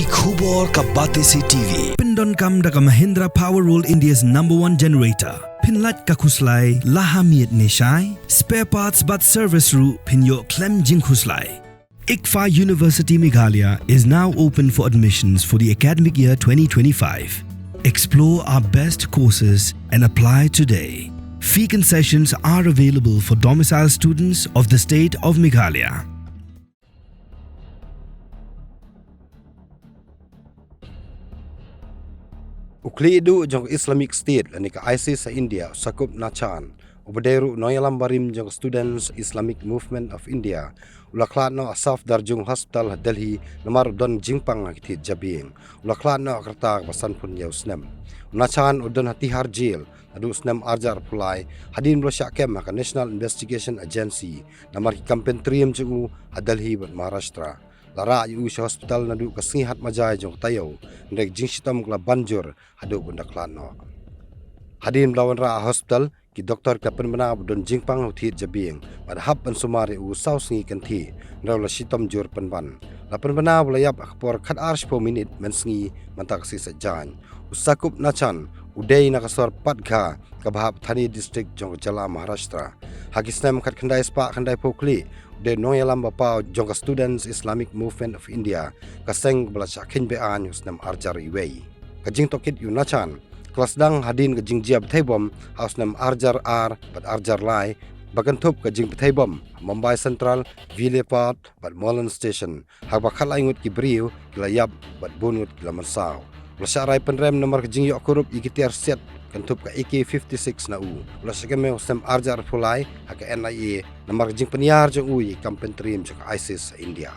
Ki khubor ka bate si TV. Pindon kam da ka Mahindra Power Roll India's #1 generator. Pinlat ka khuslai lahamiet nishai. Spare parts but service ru pinyo klem jing khuslai. ICFA University Meghalaya is now open for admissions for the academic year 2025. Explore our best courses and apply today. Fee concessions are available for domicile students of the state of Meghalaya. Uklidu jong Islamic State lanika ISIS sa India sakup nachan ubaderu Nongïalam barim jong Students Islamic Movement of India ulaklat no asaf darjung hospital Delhi namar don jingpang akitit jabing ulaklat no akrta basan pun yau Snem nachan udon Tihar jail Naduh Snem arjar pulai hadin bro syakem ka National Investigation Agency namar kampen trium jung Delhi bat Maharashtra lara yu hospital Naduh kasihat majai jong tayo ndek jing sitam kla banjur hadu bunda klano hadin lawan ra hospital ki doktor kapen bana budon jingpang huthit jabing madhab pan sumari u sausingi kanthi ndawla sitam jur penban lapan bana bulayap akpor khat arsh po minute mensngi mantak si sajan usakup nachan udai nakasor patga kabahap thani district jong jala Maharashtra hagisnem khat khandai spa khandai pokli de Nongïalam bapa jong Students Islamic Movement of India kaseng bala sakhin be an Snem arjar iwei kajing tokit yunachan kelas dang hadin kajing jiab thaibom Snem arjar ar bat arjar lai bagan thup kajing thaibom Mumbai Central Vilepart bat Molan Station hak bakal ingut ki briu kilayab bat bunut kilamansau lasyarai penrem nomor kajing yok kurup ikitiar set kantup ka AK-56 na u. Wala sa kami Snem arjar pulai haka NIA na marjing panyar jang uyi kampen trim jang ISIS sa India.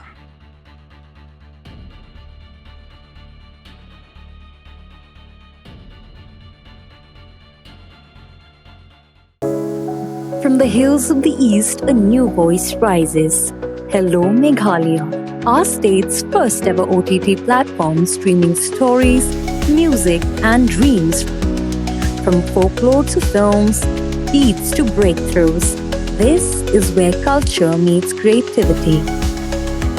From the hills of the east, a new voice rises. Hello Meghalaya, our state's first ever OTT platform streaming stories, music and dreams. From folklore to films, beats to breakthroughs, this is where culture meets creativity.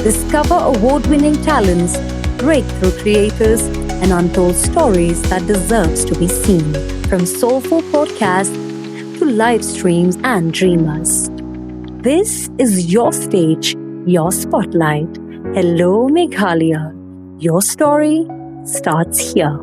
Discover award-winning talents, breakthrough creators, and untold stories that deserves to be seen. From soulful podcasts to live streams and dreamers. This is your stage, your spotlight. Hello Meghalaya. Your story starts here.